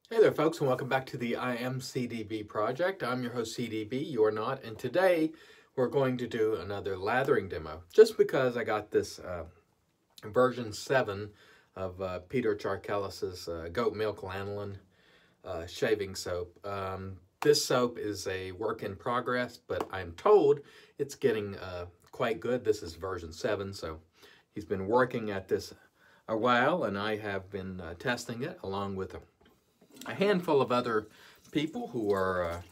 Hey there folks, and welcome back to the I Am CDB project. I'm your host CDB, you're not, and today we're going to do another lathering demo just because I got this version 7 of Peter Charkelis's goat milk lanolin shaving soap. This soap is a work in progress, but I'm told it's getting quite good. This is version 7, so he's been working at this a while, and I have been testing it along with a handful of other people who are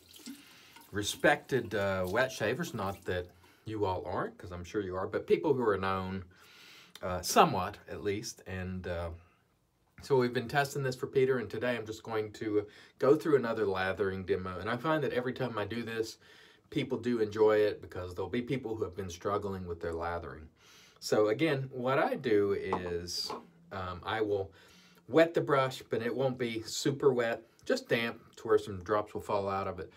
respected wet shavers. Not that you all aren't, because I'm sure you are, but people who are known somewhat, at least. And so we've been testing this for Peter, and today I'm just going to go through another lathering demo. And I find that every time I do this, people do enjoy it because there'll be people who have been struggling with their lathering. So again, what I do is I will wet the brush, but it won't be super wet, just damp to where some drops will fall out of it.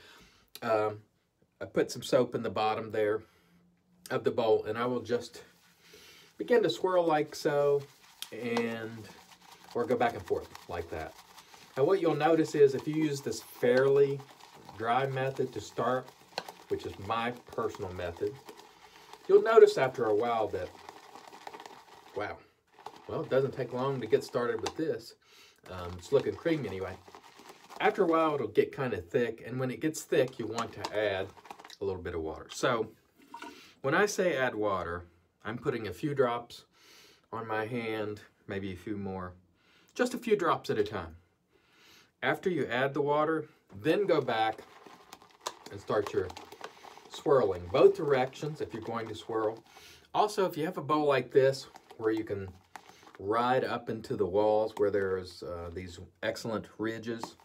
I put some soap in the bottom there of the bowl, and I will just begin to swirl like so, or go back and forth like that. And what you'll notice is if you use this fairly dry method to start, which is my personal method, you'll notice after a while that, wow, well, it doesn't take long to get started with this. It's looking creamy anyway. After a while, it'll get kind of thick, and when it gets thick, you want to add a little bit of water. So when I say add water, I'm putting a few drops on my hand, maybe a few more, just a few drops at a time. After you add the water, then go back and start your swirling, both directions if you're going to swirl. Also, if you have a bowl like this where you can ride up into the walls where there's these excellent ridges,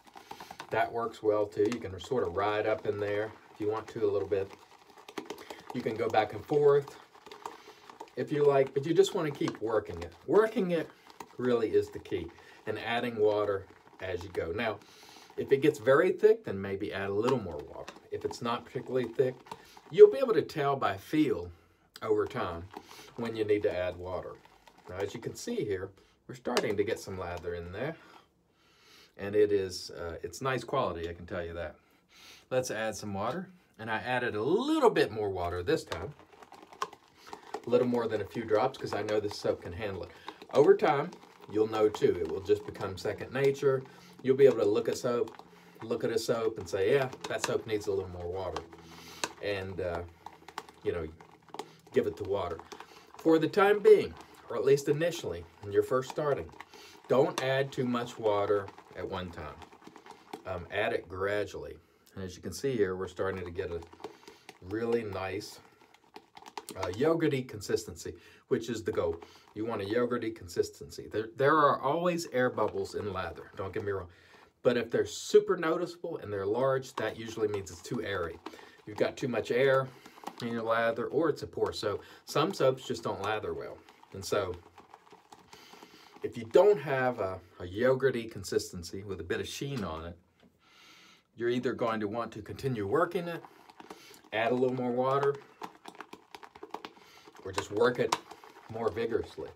that works well too. You can sort of ride up in there if you want to a little bit. You can go back and forth if you like, but you just want to keep working it. Working it really is the key, and adding water as you go. Now, if it gets very thick, then maybe add a little more water. If it's not particularly thick, you'll be able to tell by feel over time when you need to add water. Now, as you can see here, we're starting to get some lather in there, and it's nice quality, I can tell you that. Let's add some water, and I added a little bit more water this time, a little more than a few drops, because I know this soap can handle it. Over time, you'll know too, it will just become second nature. You'll be able to look at a soap and say, yeah, that soap needs a little more water, and give it the water. For the time being, or at least initially, when you're first starting, don't add too much water at one time. Add it gradually. And as you can see here, we're starting to get a really nice yogurty consistency, which is the goal. You want a yogurty consistency. There are always air bubbles in lather, don't get me wrong. But if they're super noticeable and they're large, that usually means it's too airy. You've got too much air in your lather, or it's a poor soap. Some soaps just don't lather well. And so, if you don't have a yogurty consistency with a bit of sheen on it, you're either going to want to continue working it, add a little more water, or just work it more vigorously.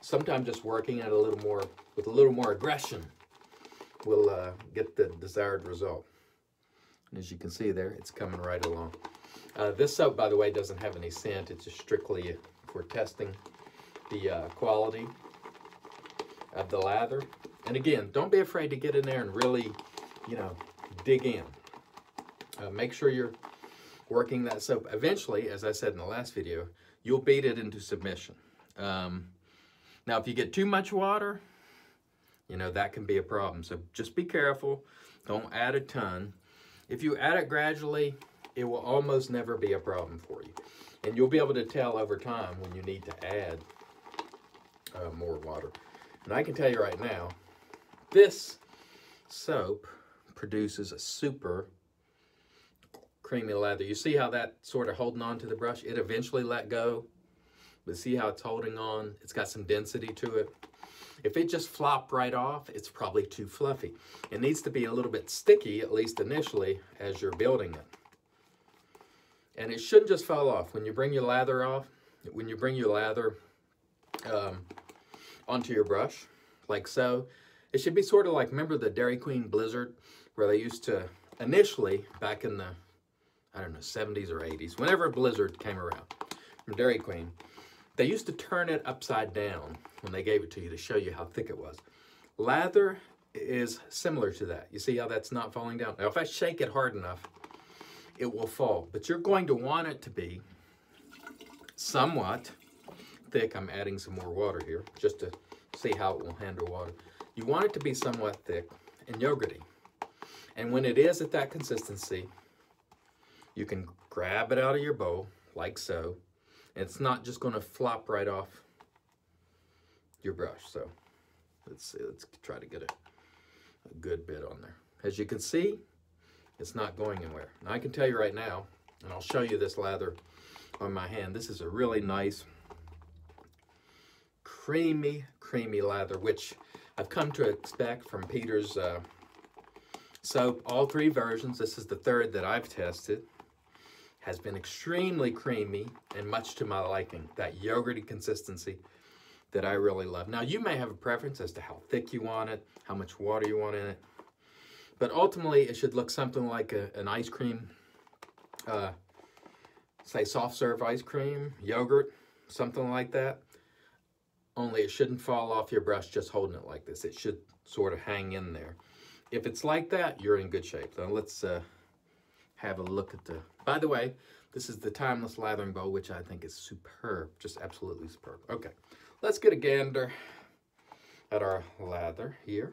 Sometimes just working it a little more, with a little more aggression, will get the desired result. And as you can see there, it's coming right along. This soap, by the way, doesn't have any scent. It's just strictly for testing the quality of the lather. And again, don't be afraid to get in there and really, dig in. Make sure you're working that soap. Eventually, as I said in the last video, you'll beat it into submission. Now, if you get too much water, that can be a problem. So just be careful. Don't add a ton. If you add it gradually, it will almost never be a problem for you. And you'll be able to tell over time when you need to add more water. And I can tell you right now, this soap produces a super creamy lather. You see how that sort of holding on to the brush? It eventually let go, but see how it's holding on? It's got some density to it. If it just flopped right off, it's probably too fluffy. It needs to be a little bit sticky, at least initially, as you're building it. And it shouldn't just fall off. When you bring your lather onto your brush, like so, It should be sort of like, remember the Dairy Queen Blizzard, where they used to, initially, back in the, I don't know, 70s or 80s, whenever Blizzard came around, from Dairy Queen, they used to turn it upside down when they gave it to you to show you how thick it was. Lather is similar to that. You see how that's not falling down? Now, if I shake it hard enough, it will fall. But you're going to want it to be somewhat thick. I'm adding some more water here just to see how it will handle water. You want it to be somewhat thick and yogurty. And when it is at that consistency, you can grab it out of your bowl like so. It's not just going to flop right off your brush. So let's try to get a good bit on there. As you can see, it's not going anywhere. Now, I can tell you right now, and I'll show you this lather on my hand. This is a really nice, creamy lather, which I've come to expect from Peter's soap. All three versions, this is the third that I've tested, has been extremely creamy and much to my liking. That yogurty consistency that I really love. Now, you may have a preference as to how thick you want it, how much water you want in it, but ultimately it should look something like an ice cream, say soft serve ice cream, yogurt, something like that. Only it shouldn't fall off your brush just holding it like this. It should sort of hang in there. If it's like that, you're in good shape. So let's have a look at the... By the way, this is the Timeless Lathering Bowl, which I think is superb. Just absolutely superb. Okay, let's get a gander at our lather here.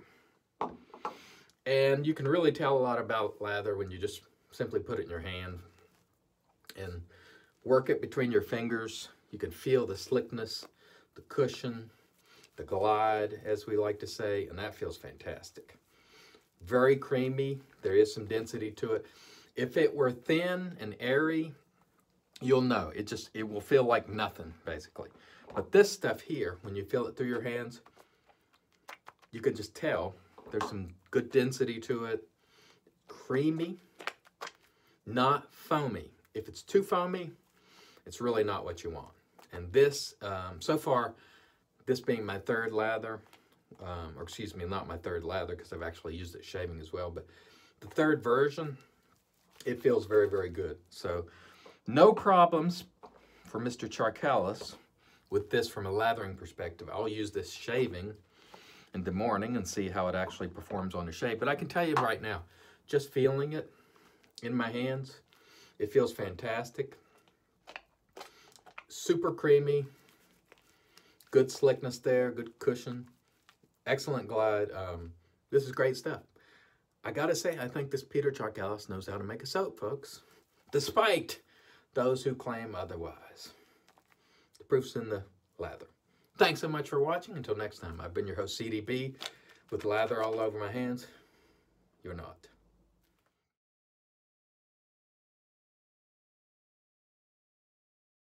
And you can really tell a lot about lather when you just simply put it in your hand and work it between your fingers. You can feel the slickness, the cushion, the glide, as we like to say, and that feels fantastic. Very creamy. There is some density to it. If it were thin and airy, you'll know. It will feel like nothing, basically. But this stuff here, when you feel it through your hands, you can just tell there's some good density to it. Creamy, not foamy. If it's too foamy, it's really not what you want. And this, so far, this being my third lather, or excuse me, not my third lather, because I've actually used it shaving as well, but the third version, it feels very, very good. So no problems for Mr. Charcalis with this from a lathering perspective. I'll use this shaving in the morning and see how it actually performs on the shave. But I can tell you right now, just feeling it in my hands, it feels fantastic. Super creamy, good slickness there, good cushion, excellent glide. This is great stuff. I gotta say, I think this Peter Charcalis knows how to make a soap, folks, despite those who claim otherwise. The proof's in the lather. Thanks so much for watching. Until next time, I've been your host, CDB, with lather all over my hands. You're not.